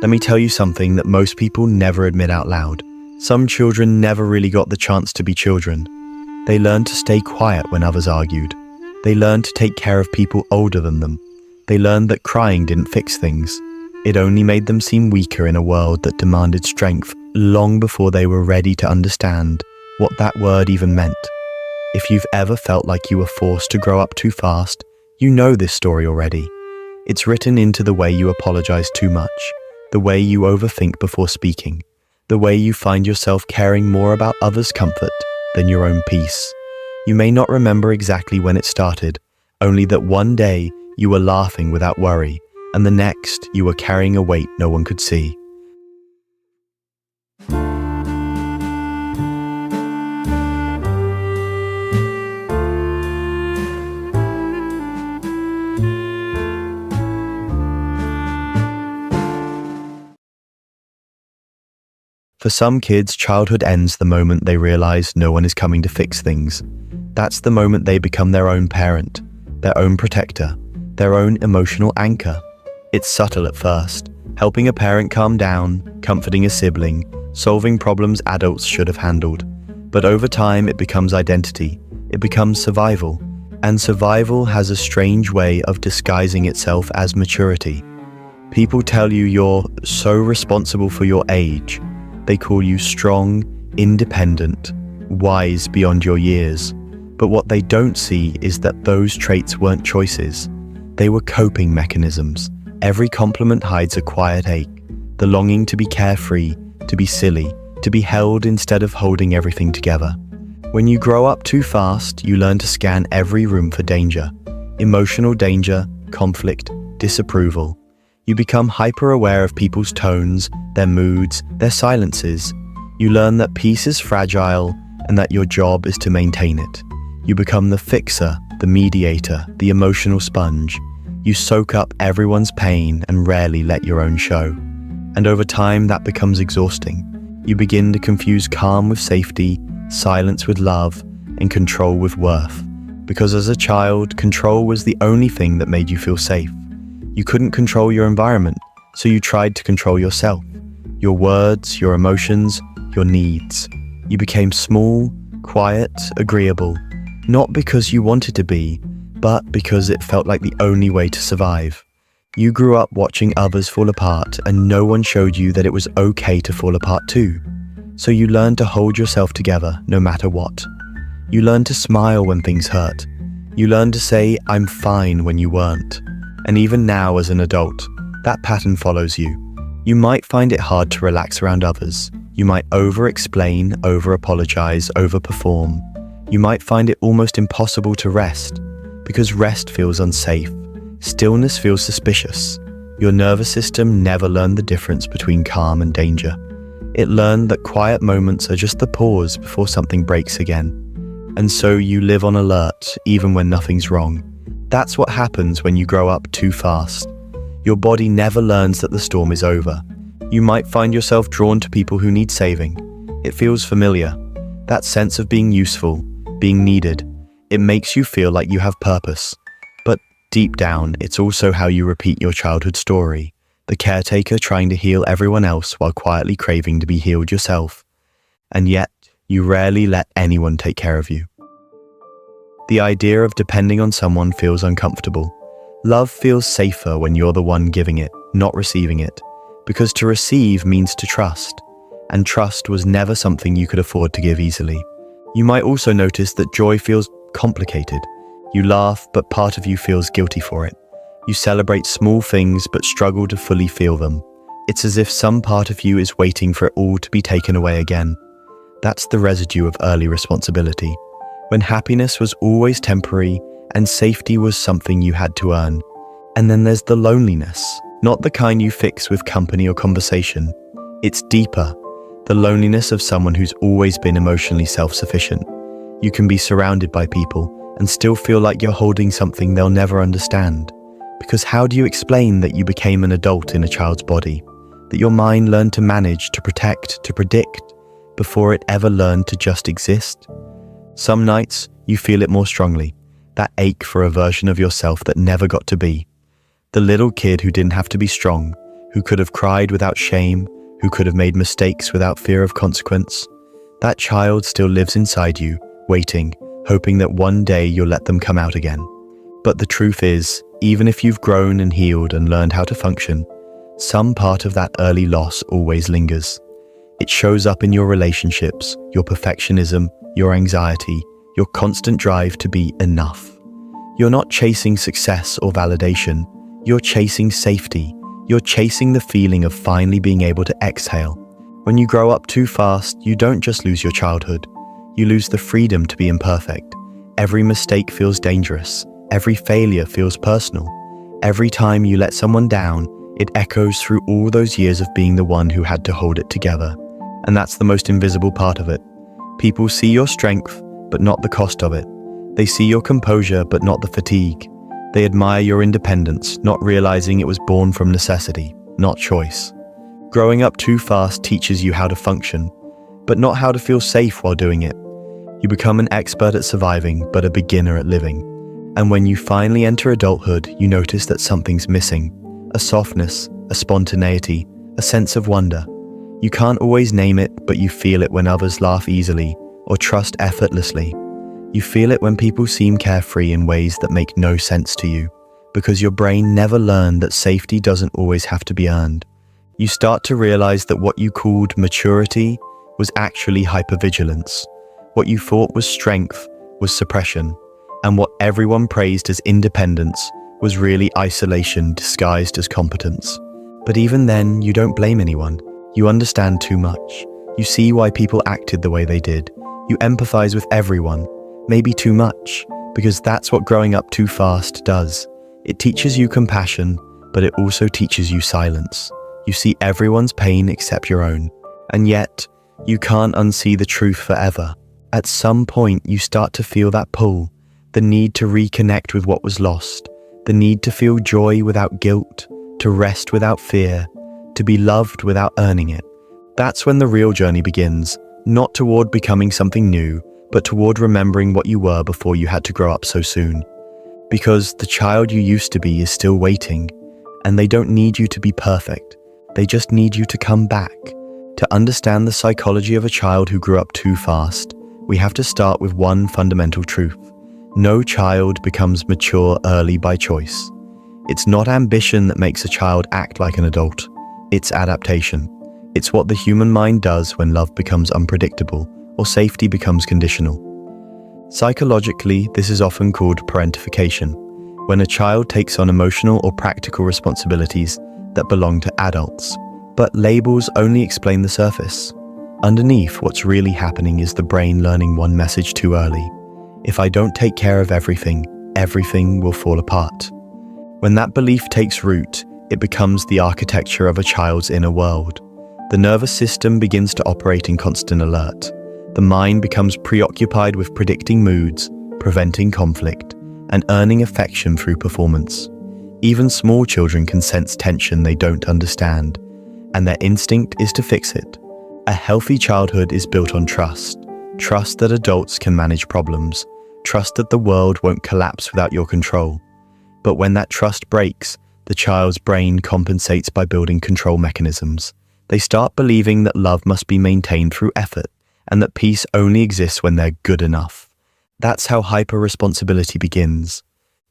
Let me tell you something that most people never admit out loud. Some children never really got the chance to be children. They learned to stay quiet when others argued. They learned to take care of people older than them. They learned that crying didn't fix things. It only made them seem weaker in a world that demanded strength long before they were ready to understand what that word even meant. If you've ever felt like you were forced to grow up too fast, you know this story already. It's written into the way you apologize too much, the way you overthink before speaking, the way you find yourself caring more about others' comfort than your own peace. You may not remember exactly when it started, only that one day you were laughing without worry, and the next you were carrying a weight no one could see. For some kids, childhood ends the moment they realize no one is coming to fix things. That's the moment they become their own parent, their own protector, their own emotional anchor. It's subtle at first, helping a parent calm down, comforting a sibling, solving problems adults should have handled. But over time, it becomes identity. It becomes survival. And survival has a strange way of disguising itself as maturity. People tell you you're so responsible for your age. They call you strong, independent, wise beyond your years. But what they don't see is that those traits weren't choices. They were coping mechanisms. Every compliment hides a quiet ache, the longing to be carefree, to be silly, to be held instead of holding everything together. When you grow up too fast, you learn to scan every room for danger. Emotional danger, conflict, disapproval. You become hyper-aware of people's tones, their moods, their silences. You learn that peace is fragile and that your job is to maintain it. You become the fixer, the mediator, the emotional sponge. You soak up everyone's pain and rarely let your own show. And over time, that becomes exhausting. You begin to confuse calm with safety, silence with love, and control with worth. Because as a child, control was the only thing that made you feel safe. You couldn't control your environment, so you tried to control yourself, your words, your emotions, your needs. You became small, quiet, agreeable, not because you wanted to be, but because it felt like the only way to survive. You grew up watching others fall apart, and no one showed you that it was okay to fall apart too. So you learned to hold yourself together no matter what. You learned to smile when things hurt. You learned to say, "I'm fine," when you weren't. And even now as an adult, that pattern follows you. You might find it hard to relax around others. You might over-explain, over-apologize, over-perform. You might find it almost impossible to rest, because rest feels unsafe. Stillness feels suspicious. Your nervous system never learned the difference between calm and danger. It learned that quiet moments are just the pause before something breaks again. And so you live on alert, even when nothing's wrong. That's what happens when you grow up too fast. Your body never learns that the storm is over. You might find yourself drawn to people who need saving. It feels familiar. That sense of being useful, being needed, it makes you feel like you have purpose. But deep down, it's also how you repeat your childhood story. The caretaker trying to heal everyone else while quietly craving to be healed yourself. And yet, you rarely let anyone take care of you. The idea of depending on someone feels uncomfortable. Love feels safer when you're the one giving it, not receiving it. Because to receive means to trust. And trust was never something you could afford to give easily. You might also notice that joy feels complicated. You laugh, but part of you feels guilty for it. You celebrate small things, but struggle to fully feel them. It's as if some part of you is waiting for it all to be taken away again. That's the residue of early responsibility. When happiness was always temporary and safety was something you had to earn. And then there's the loneliness, not the kind you fix with company or conversation. It's deeper, the loneliness of someone who's always been emotionally self-sufficient. You can be surrounded by people and still feel like you're holding something they'll never understand. Because how do you explain that you became an adult in a child's body? That your mind learned to manage, to protect, to predict, before it ever learned to just exist? Some nights, you feel it more strongly, that ache for a version of yourself that never got to be. The little kid who didn't have to be strong, who could have cried without shame, who could have made mistakes without fear of consequence. That child still lives inside you, waiting, hoping that one day you'll let them come out again. But the truth is, even if you've grown and healed and learned how to function, some part of that early loss always lingers. It shows up in your relationships, your perfectionism, your anxiety, your constant drive to be enough. You're not chasing success or validation, you're chasing safety. You're chasing the feeling of finally being able to exhale. When you grow up too fast, you don't just lose your childhood, you lose the freedom to be imperfect. Every mistake feels dangerous, every failure feels personal. Every time you let someone down, it echoes through all those years of being the one who had to hold it together. And that's the most invisible part of it. People see your strength, but not the cost of it. They see your composure, but not the fatigue. They admire your independence, not realizing it was born from necessity, not choice. Growing up too fast teaches you how to function, but not how to feel safe while doing it. You become an expert at surviving, but a beginner at living. And when you finally enter adulthood, you notice that something's missing. A softness, a spontaneity, a sense of wonder. You can't always name it, but you feel it when others laugh easily or trust effortlessly. You feel it when people seem carefree in ways that make no sense to you, because your brain never learned that safety doesn't always have to be earned. You start to realize that what you called maturity was actually hypervigilance. What you thought was strength was suppression, and what everyone praised as independence was really isolation disguised as competence. But even then, you don't blame anyone. You understand too much. You see why people acted the way they did. You empathize with everyone. Maybe too much, because that's what growing up too fast does. It teaches you compassion, but it also teaches you silence. You see everyone's pain except your own, and yet you can't unsee the truth forever. At some point, you start to feel that pull, the need to reconnect with what was lost, the need to feel joy without guilt, to rest without fear, to be loved without earning it. That's when the real journey begins, not toward becoming something new, but toward remembering what you were before you had to grow up so soon. Because the child you used to be is still waiting, and they don't need you to be perfect. They just need you to come back. To understand the psychology of a child who grew up too fast, we have to start with one fundamental truth. No child becomes mature early by choice. It's not ambition that makes a child act like an adult. It's adaptation. It's what the human mind does when love becomes unpredictable or safety becomes conditional. Psychologically, this is often called parentification, when a child takes on emotional or practical responsibilities that belong to adults. But labels only explain the surface. Underneath, what's really happening is the brain learning one message too early. If I don't take care of everything, everything will fall apart. When that belief takes root, it becomes the architecture of a child's inner world. The nervous system begins to operate in constant alert. The mind becomes preoccupied with predicting moods, preventing conflict, and earning affection through performance. Even small children can sense tension they don't understand, and their instinct is to fix it. A healthy childhood is built on trust. Trust that adults can manage problems. Trust that the world won't collapse without your control. But when that trust breaks, the child's brain compensates by building control mechanisms. They start believing that love must be maintained through effort, and that peace only exists when they're good enough. That's how hyper-responsibility begins.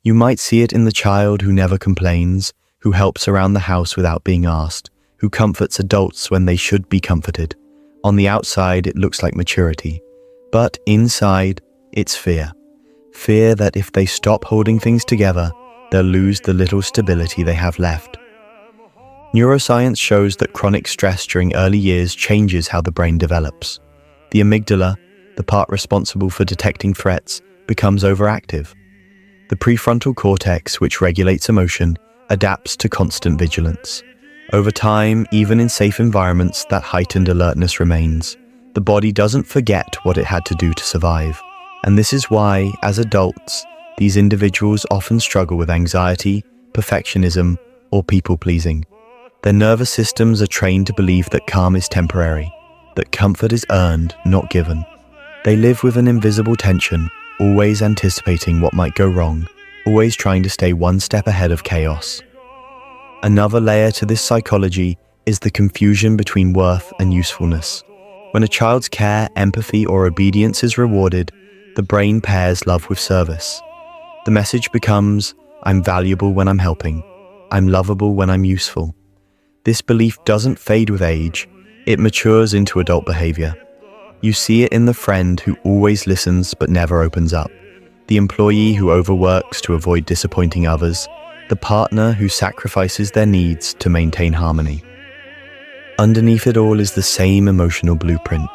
You might see it in the child who never complains, who helps around the house without being asked, who comforts adults when they should be comforted. On the outside, it looks like maturity, but inside, it's fear. Fear that if they stop holding things together, they'll lose the little stability they have left. Neuroscience shows that chronic stress during early years changes how the brain develops. The amygdala, the part responsible for detecting threats, becomes overactive. The prefrontal cortex, which regulates emotion, adapts to constant vigilance. Over time, even in safe environments, that heightened alertness remains. The body doesn't forget what it had to do to survive. And this is why, as adults, these individuals often struggle with anxiety, perfectionism, or people-pleasing. Their nervous systems are trained to believe that calm is temporary, that comfort is earned, not given. They live with an invisible tension, always anticipating what might go wrong, always trying to stay one step ahead of chaos. Another layer to this psychology is the confusion between worth and usefulness. When a child's care, empathy, or obedience is rewarded, the brain pairs love with service. The message becomes, I'm valuable when I'm helping. I'm lovable when I'm useful. This belief doesn't fade with age, it matures into adult behavior. You see it in the friend who always listens but never opens up, the employee who overworks to avoid disappointing others, the partner who sacrifices their needs to maintain harmony. Underneath it all is the same emotional blueprint.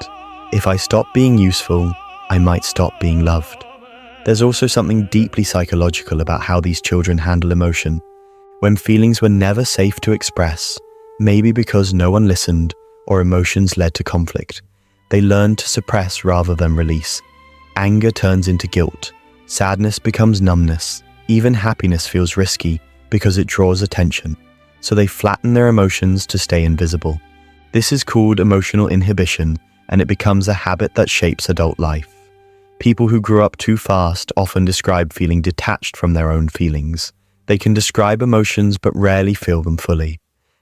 If I stop being useful, I might stop being loved. There's also something deeply psychological about how these children handle emotion. When feelings were never safe to express, maybe because no one listened or emotions led to conflict, they learned to suppress rather than release. Anger turns into guilt. Sadness becomes numbness. Even happiness feels risky because it draws attention. So they flatten their emotions to stay invisible. This is called emotional inhibition, and it becomes a habit that shapes adult life. People who grew up too fast often describe feeling detached from their own feelings. They can describe emotions but rarely feel them fully.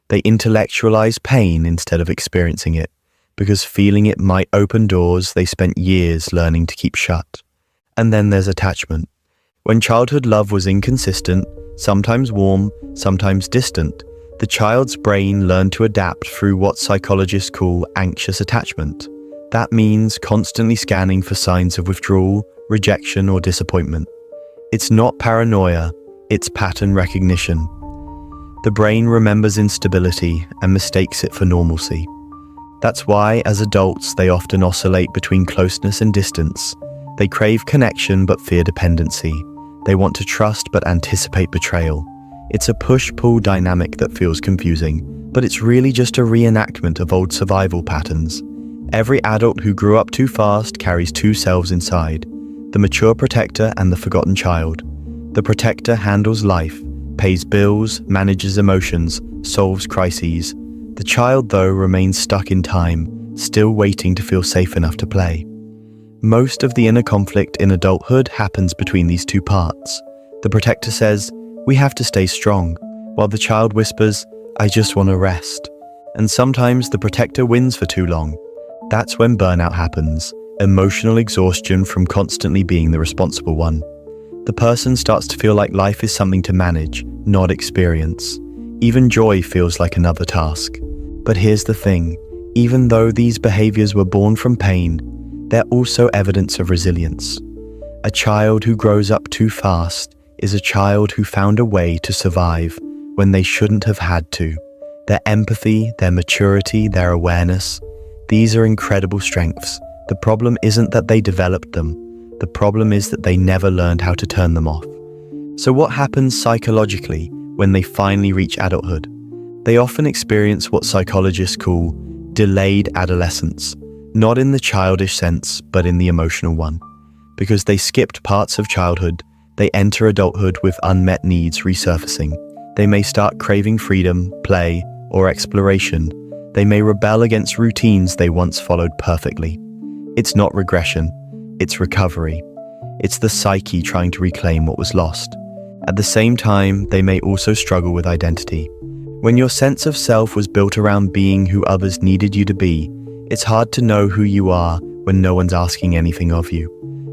They intellectualize pain instead of experiencing it, because feeling it might open doors they spent years learning to keep shut. And then there's attachment. When childhood love was inconsistent, sometimes warm, sometimes distant, the child's brain learned to adapt through what psychologists call anxious attachment. That means constantly scanning for signs of withdrawal, rejection, or disappointment. It's not paranoia, it's pattern recognition. The brain remembers instability and mistakes it for normalcy. That's why, as adults, they often oscillate between closeness and distance. They crave connection but fear dependency. They want to trust but anticipate betrayal. It's a push-pull dynamic that feels confusing, but it's really just a reenactment of old survival patterns. Every adult who grew up too fast carries two selves inside, the mature protector and the forgotten child. The protector handles life, pays bills, manages emotions, solves crises. The child, though, remains stuck in time, still waiting to feel safe enough to play. Most of the inner conflict in adulthood happens between these two parts. The protector says, "We have to stay strong," while the child whispers, "I just want to rest." And sometimes the protector wins for too long. That's when burnout happens, emotional exhaustion from constantly being the responsible one. The person starts to feel like life is something to manage, not experience. Even joy feels like another task. But here's the thing, even though these behaviors were born from pain, they're also evidence of resilience. A child who grows up too fast is a child who found a way to survive when they shouldn't have had to. Their empathy, their maturity, their awareness, these are incredible strengths. The problem isn't that they developed them. The problem is that they never learned how to turn them off. So what happens psychologically when they finally reach adulthood? They often experience what psychologists call delayed adolescence, not in the childish sense, but in the emotional one. Because they skipped parts of childhood, they enter adulthood with unmet needs resurfacing. They may start craving freedom, play, or exploration. They may rebel against routines they once followed perfectly. It's not regression, it's recovery. It's the psyche trying to reclaim what was lost. At the same time, they may also struggle with identity. When your sense of self was built around being who others needed you to be, it's hard to know who you are when no one's asking anything of you.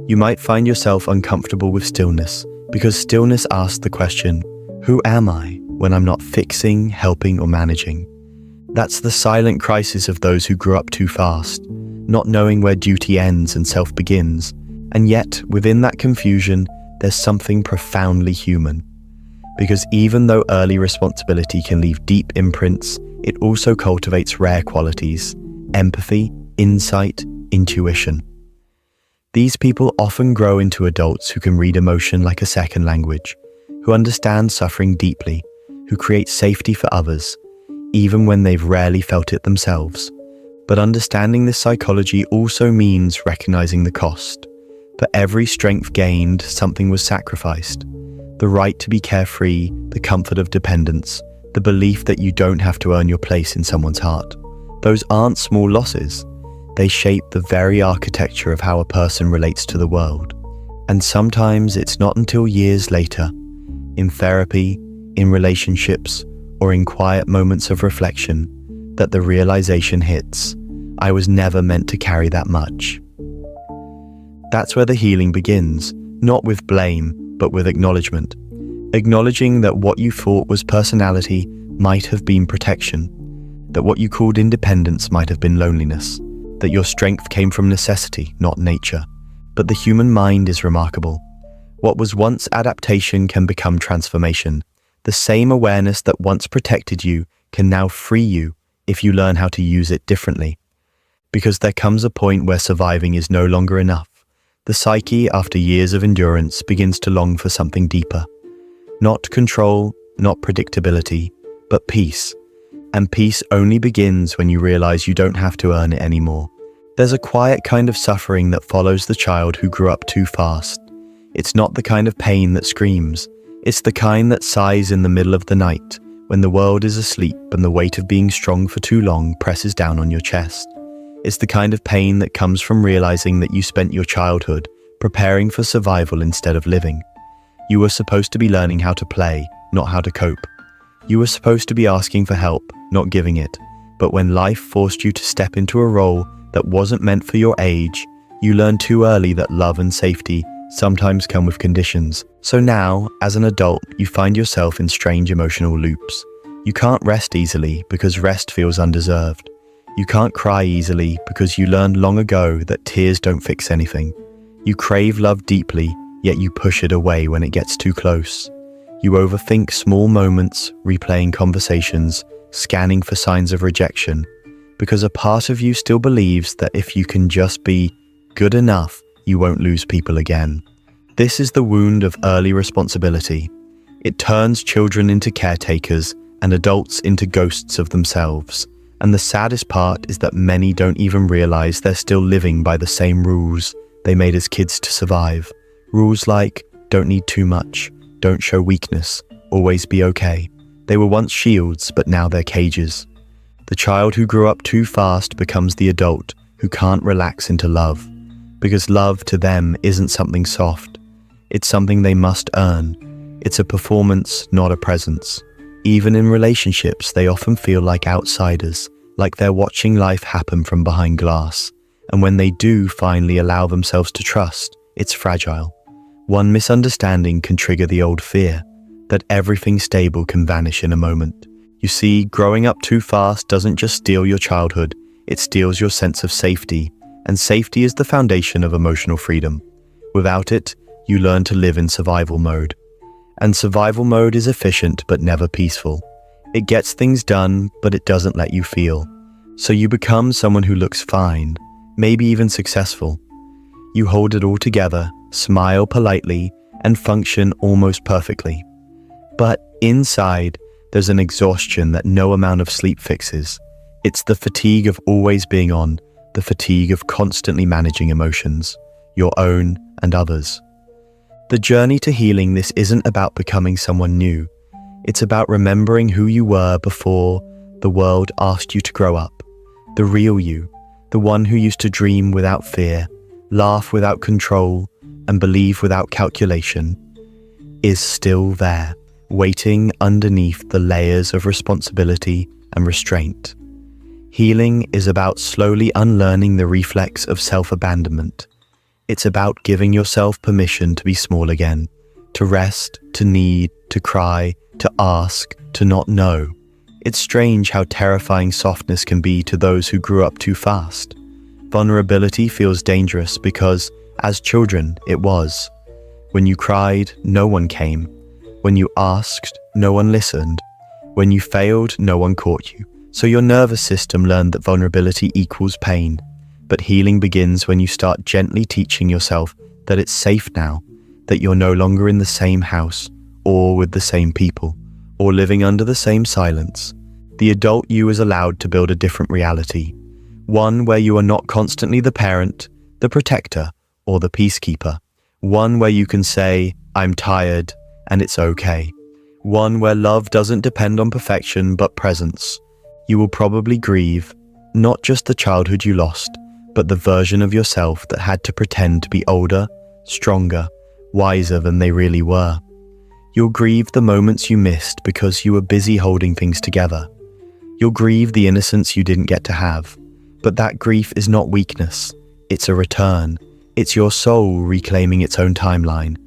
You might find yourself uncomfortable with stillness, because stillness asks the question, who am I when I'm not fixing, helping, or managing? That's the silent crisis of those who grew up too fast, not knowing where duty ends and self begins. And yet, within that confusion, there's something profoundly human. Because even though early responsibility can leave deep imprints, it also cultivates rare qualities: empathy, insight, intuition. These people often grow into adults who can read emotion like a second language, who understand suffering deeply, who create safety for others, even when they've rarely felt it themselves. But understanding this psychology also means recognizing the cost. For every strength gained, something was sacrificed. The right to be carefree, the comfort of dependence, the belief that you don't have to earn your place in someone's heart. Those aren't small losses. They shape the very architecture of how a person relates to the world. And sometimes it's not until years later, in therapy, in relationships, or in quiet moments of reflection that the realization hits, I was never meant to carry that much. That's where the healing begins, not with blame, but with acknowledgement. Acknowledging that what you thought was personality might have been protection, that what you called independence might have been loneliness, that your strength came from necessity, not nature. But the human mind is remarkable. What was once adaptation can become transformation. The same awareness that once protected you can now free you if you learn how to use it differently. Because there comes a point where surviving is no longer enough. The psyche, after years of endurance, begins to long for something deeper. Not control, not predictability, but peace. And peace only begins when you realize you don't have to earn it anymore. There's a quiet kind of suffering that follows the child who grew up too fast. It's not the kind of pain that screams. It's the kind that sighs in the middle of the night, when the world is asleep and the weight of being strong for too long presses down on your chest. It's the kind of pain that comes from realizing that you spent your childhood preparing for survival instead of living. You were supposed to be learning how to play, not how to cope. You were supposed to be asking for help, not giving it. But when life forced you to step into a role that wasn't meant for your age, you learned too early that love and safety sometimes come with conditions. So now, as an adult, you find yourself in strange emotional loops. You can't rest easily because rest feels undeserved. You can't cry easily because you learned long ago that tears don't fix anything. You crave love deeply, yet you push it away when it gets too close. You overthink small moments, replaying conversations, scanning for signs of rejection, because a part of you still believes that if you can just be good enough, you won't lose people again. This is the wound of early responsibility. It turns children into caretakers and adults into ghosts of themselves. And the saddest part is that many don't even realize they're still living by the same rules they made as kids to survive. Rules like, don't need too much, don't show weakness, always be okay. They were once shields, but now they're cages. The child who grew up too fast becomes the adult who can't relax into love. Because love to them isn't something soft. It's something they must earn. It's a performance, not a presence. Even in relationships, they often feel like outsiders, like they're watching life happen from behind glass. And when they do finally allow themselves to trust, it's fragile. One misunderstanding can trigger the old fear that everything stable can vanish in a moment. You see, growing up too fast doesn't just steal your childhood, it steals your sense of safety. And safety is the foundation of emotional freedom. Without it, you learn to live in survival mode. And survival mode is efficient but never peaceful. It gets things done, but it doesn't let you feel. So you become someone who looks fine, maybe even successful. You hold it all together, smile politely, and function almost perfectly. But inside, there's an exhaustion that no amount of sleep fixes. It's the fatigue of always being on, the fatigue of constantly managing emotions, your own and others. The journey to healing this isn't about becoming someone new. It's about remembering who you were before the world asked you to grow up. The real you, the one who used to dream without fear, laugh without control, and believe without calculation, is still there, waiting underneath the layers of responsibility and restraint. Healing is about slowly unlearning the reflex of self-abandonment. It's about giving yourself permission to be small again, to rest, to need, to cry, to ask, to not know. It's strange how terrifying softness can be to those who grew up too fast. Vulnerability feels dangerous because, as children, it was. When you cried, no one came. When you asked, no one listened. When you failed, no one caught you. So your nervous system learned that vulnerability equals pain. But healing begins when you start gently teaching yourself that it's safe now, that you're no longer in the same house, or with the same people, or living under the same silence. The adult you is allowed to build a different reality, one where you are not constantly the parent, the protector, or the peacekeeper, one where you can say, I'm tired, and it's okay, one where love doesn't depend on perfection but presence. You will probably grieve, not just the childhood you lost, but the version of yourself that had to pretend to be older, stronger, wiser than they really were. You'll grieve the moments you missed because you were busy holding things together. You'll grieve the innocence you didn't get to have. But that grief is not weakness. It's a return. It's your soul reclaiming its own timeline.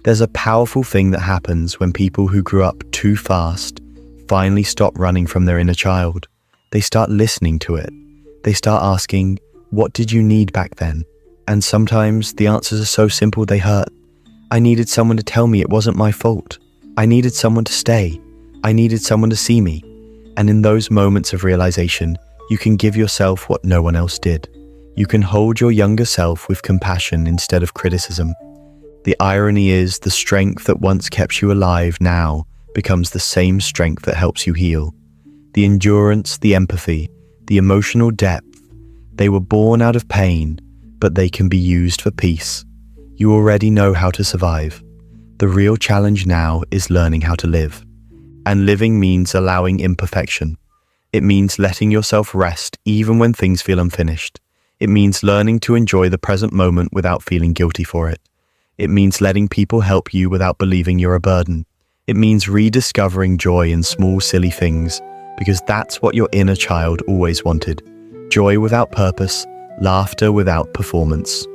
There's a powerful thing that happens when people who grew up too fast finally stop running from their inner child. They start listening to it. They start asking, what did you need back then? And sometimes the answers are so simple they hurt. I needed someone to tell me it wasn't my fault. I needed someone to stay. I needed someone to see me. And in those moments of realization, you can give yourself what no one else did. You can hold your younger self with compassion instead of criticism. The irony is the strength that once kept you alive now becomes the same strength that helps you heal. The endurance, the empathy, the emotional depth, they were born out of pain, but they can be used for peace. You already know how to survive. The real challenge now is learning how to live. And living means allowing imperfection. It means letting yourself rest even when things feel unfinished. It means learning to enjoy the present moment without feeling guilty for it. It means letting people help you without believing you're a burden. It means rediscovering joy in small, silly things, because that's what your inner child always wanted. Joy without purpose, laughter without performance.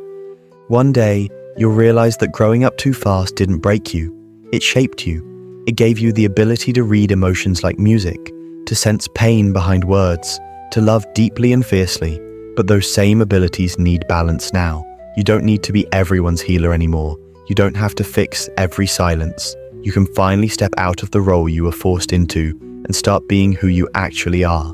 One day, you'll realize that growing up too fast didn't break you. It shaped you. It gave you the ability to read emotions like music, to sense pain behind words, to love deeply and fiercely. But those same abilities need balance now. You don't need to be everyone's healer anymore. You don't have to fix every silence. You can finally step out of the role you were forced into and start being who you actually are.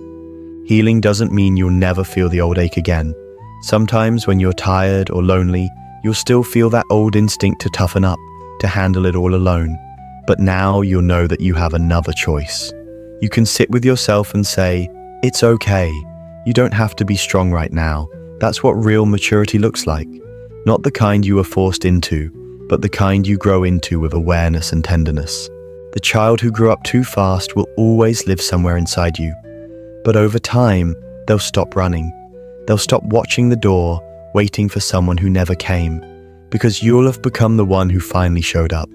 Healing doesn't mean you'll never feel the old ache again. Sometimes when you're tired or lonely, you'll still feel that old instinct to toughen up, to handle it all alone. But now you'll know that you have another choice. You can sit with yourself and say, it's okay. You don't have to be strong right now. That's what real maturity looks like. Not the kind you were forced into, but the kind you grow into with awareness and tenderness. The child who grew up too fast will always live somewhere inside you. But over time, they'll stop running. They'll stop watching the door, waiting for someone who never came, because you'll have become the one who finally showed up.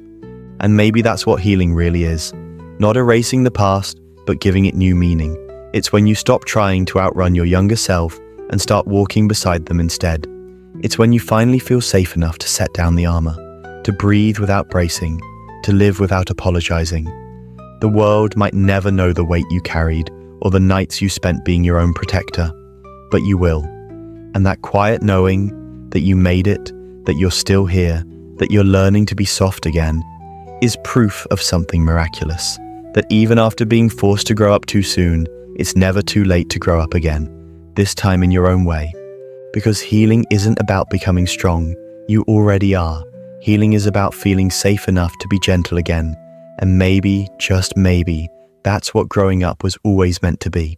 And maybe that's what healing really is. Not erasing the past, but giving it new meaning. It's when you stop trying to outrun your younger self and start walking beside them instead. It's when you finally feel safe enough to set down the armor, to breathe without bracing, to live without apologizing. The world might never know the weight you carried or the nights you spent being your own protector, but you will. And that quiet knowing that you made it, that you're still here, that you're learning to be soft again, is proof of something miraculous. That even after being forced to grow up too soon, it's never too late to grow up again, this time in your own way. Because healing isn't about becoming strong, you already are. Healing is about feeling safe enough to be gentle again. And maybe, just maybe, that's what growing up was always meant to be.